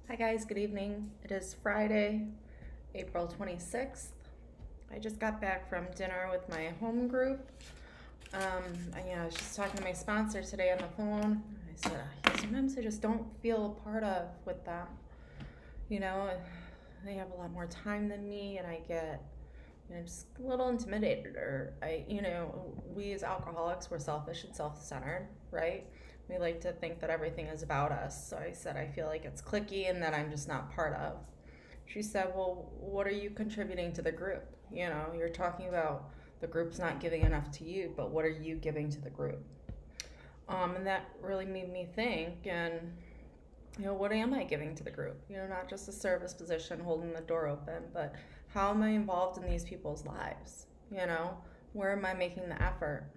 Hi guys, good evening. It is Friday, April 26th. I just got back from dinner with my home group. I was just talking to my sponsor today on the phone. I said, sometimes I just don't feel a part of with them. You know, they have a lot more time than me, and I get, just a little intimidated. We as alcoholics, we're selfish and self centered, right? We like to think that everything is about us. So I said, I feel like it's cliquey and that I'm just not part of. She said, well, what are you contributing to the group? You're talking about the group's not giving enough to you, but what are you giving to the group? And that really made me think, and what am I giving to the group? Not just a service position holding the door open, but how am I involved in these people's lives? Where am I making the effort?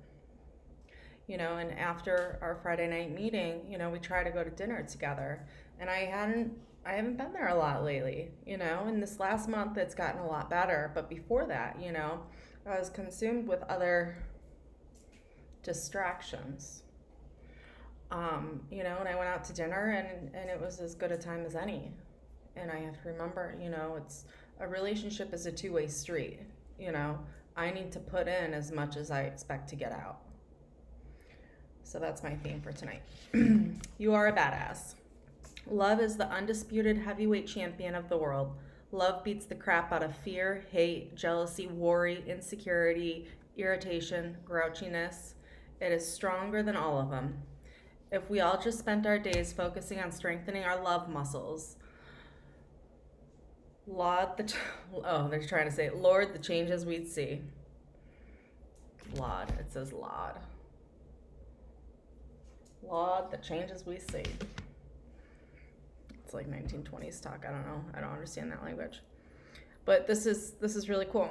And after our Friday night meeting, we try to go to dinner together. And I haven't been there a lot lately, and this last month it's gotten a lot better. But before that, I was consumed with other distractions. And I went out to dinner and it was as good a time as any. And I have to remember, it's a relationship is a two-way street. You know, I need to put in as much as I expect to get out. So that's my theme for tonight. You are a badass. Love is the undisputed heavyweight champion of the world. Love beats the crap out of fear, hate, jealousy, worry, insecurity, irritation, grouchiness. It is stronger than all of them. If we all just spent our days focusing on strengthening our love muscles, they're trying to say, Lord, the changes we'd see. Laud, it says Laud. Laud, the changes we see. It's like 1920s talk. I don't know. I don't understand that language. But this is really cool.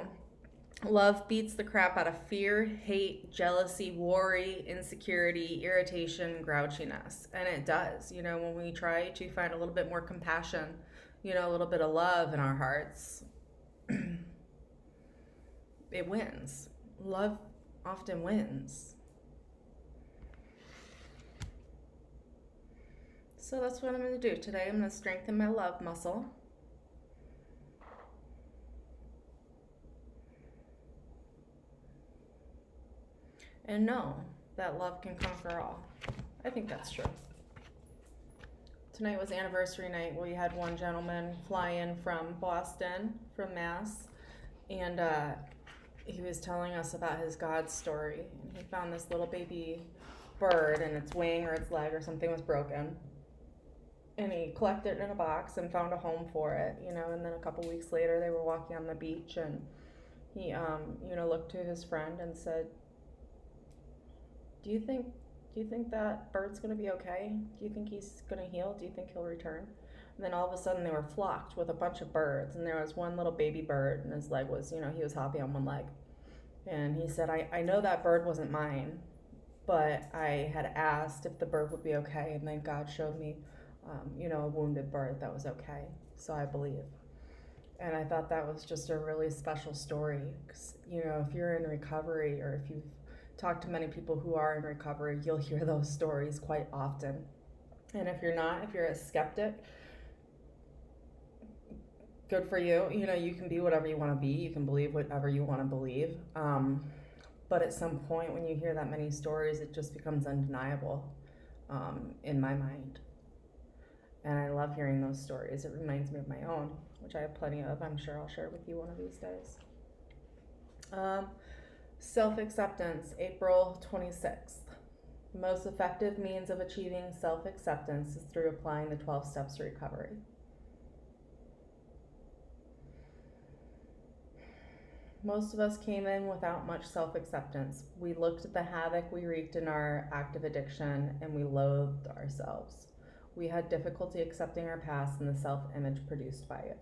Love beats the crap out of fear, hate, jealousy, worry, insecurity, irritation, grouchiness. And it does. When we try to find a little bit more compassion, a little bit of love in our hearts, it wins. Love often wins. So that's what I'm going to do today. I'm going to strengthen my love muscle. And know that love can conquer all. I think that's true. Tonight was anniversary night. We had one gentleman fly in from Boston, from Mass, and he was telling us about his God story. And he found this little baby bird, and its wing or its leg or something was broken. And he collected it in a box and found a home for it, and then a couple weeks later they were walking on the beach, and he, looked to his friend and said, do you think that bird's going to be okay? Do you think he's going to heal? Do you think he'll return? And then all of a sudden they were flocked with a bunch of birds, and there was one little baby bird, and his leg was, he was hopping on one leg. And he said, I know that bird wasn't mine, but I had asked if the bird would be okay, and then God showed me, a wounded bird that was okay. So I believe. And I thought that was just a really special story. 'Cause, if you're in recovery, or if you've talked to many people who are in recovery, you'll hear those stories quite often. And if you're not, if you're a skeptic, good for you. You can be whatever you want to be. You can believe whatever you want to believe. But at some point, when you hear that many stories, it just becomes undeniable in my mind. And I love hearing those stories. It reminds me of my own, which I have plenty of. I'm sure I'll share with you one of these days. Self-acceptance, April 26th. The most effective means of achieving self-acceptance is through applying the 12 steps to recovery. Most of us came in without much self-acceptance. We looked at the havoc we wreaked in our active addiction, and we loathed ourselves. We had difficulty accepting our past and the self-image produced by it.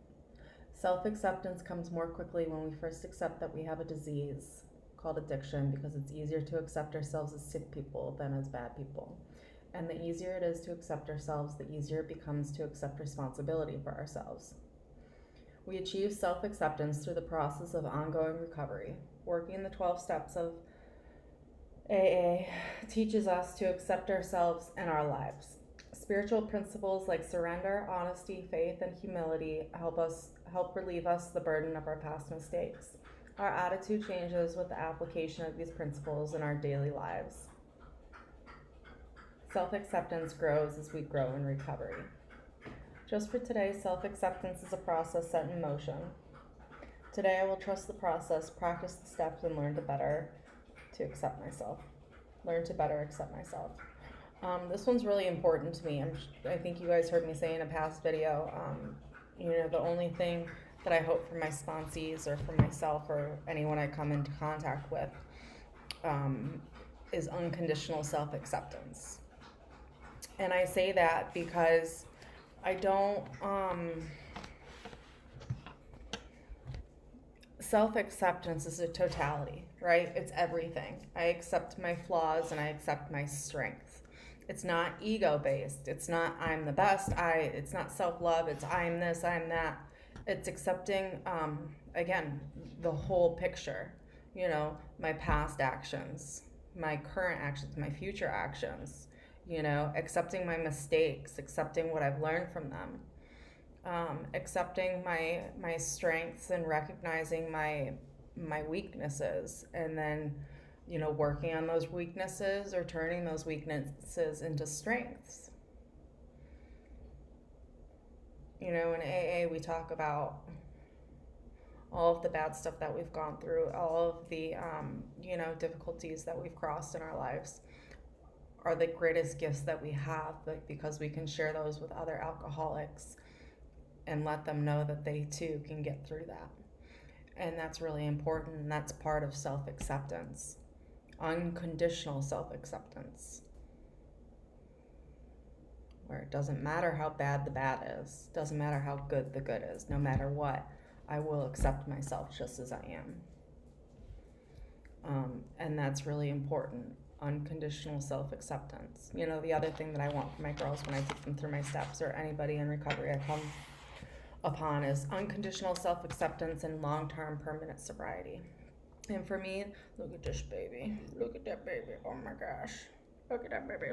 Self-acceptance comes more quickly when we first accept that we have a disease called addiction, because it's easier to accept ourselves as sick people than as bad people. And the easier it is to accept ourselves, the easier it becomes to accept responsibility for ourselves. We achieve self-acceptance through the process of ongoing recovery. Working the 12 steps of AA teaches us to accept ourselves and our lives. Spiritual principles like surrender, honesty, faith, and humility help relieve us the burden of our past mistakes. Our attitude changes with the application of these principles in our daily lives. Self-acceptance grows as we grow in recovery. Just for today, self-acceptance is a process set in motion. Today I will trust the process, practice the steps, and learn to better accept myself. This one's really important to me. I think you guys heard me say in a past video, the only thing that I hope for my sponsees or for myself or anyone I come into contact with is unconditional self-acceptance. And I say that because I don't, self-acceptance is a totality, right? It's everything. I accept my flaws and I accept my strengths. It's not ego-based. It's not I'm the best. It's not self-love. It's I'm this, I'm that. It's accepting, again, the whole picture. My past actions, my current actions, my future actions. Accepting my mistakes, accepting what I've learned from them. Accepting my strengths and recognizing my weaknesses, and then working on those weaknesses or turning those weaknesses into strengths. In AA we talk about all of the bad stuff that we've gone through, all of the difficulties that we've crossed in our lives are the greatest gifts that we have, because we can share those with other alcoholics and let them know that they too can get through that. And that's really important, and that's part of self-acceptance. Unconditional self-acceptance. Where it doesn't matter how bad the bad is, doesn't matter how good the good is, no matter what, I will accept myself just as I am. And that's really important. Unconditional self-acceptance. The other thing that I want for my girls when I take them through my steps, or anybody in recovery I come upon, is unconditional self-acceptance and long-term permanent sobriety. And for me, look at this baby. Look at that baby. Oh my gosh. Look at that baby.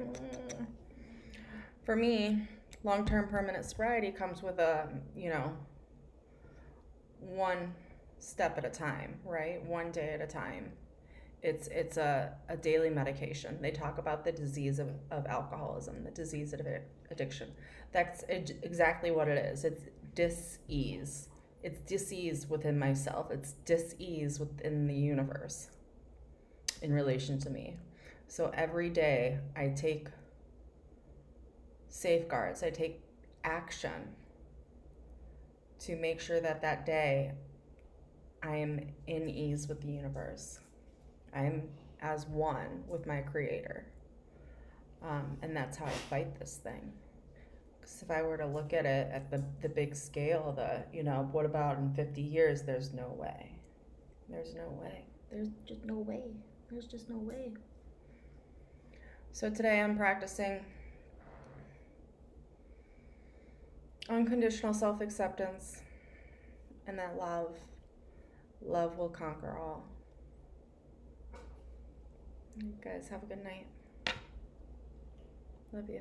For me, long-term permanent sobriety comes with one step at a time, right? One day at a time. It's a daily medication. They talk about the disease of alcoholism, the disease of addiction. That's exactly what it is. It's dis-ease. It's dis-ease within myself. It's dis-ease within the universe in relation to me. So every day I take safeguards, I take action to make sure that day I am in ease with the universe. I'm as one with my creator. And that's how I fight this thing. Because if I were to look at it at the big scale, what about in 50 years? There's no way. There's no way. There's just no way. There's just no way. So today I'm practicing unconditional self-acceptance, and that love will conquer all. You guys have a good night. Love you.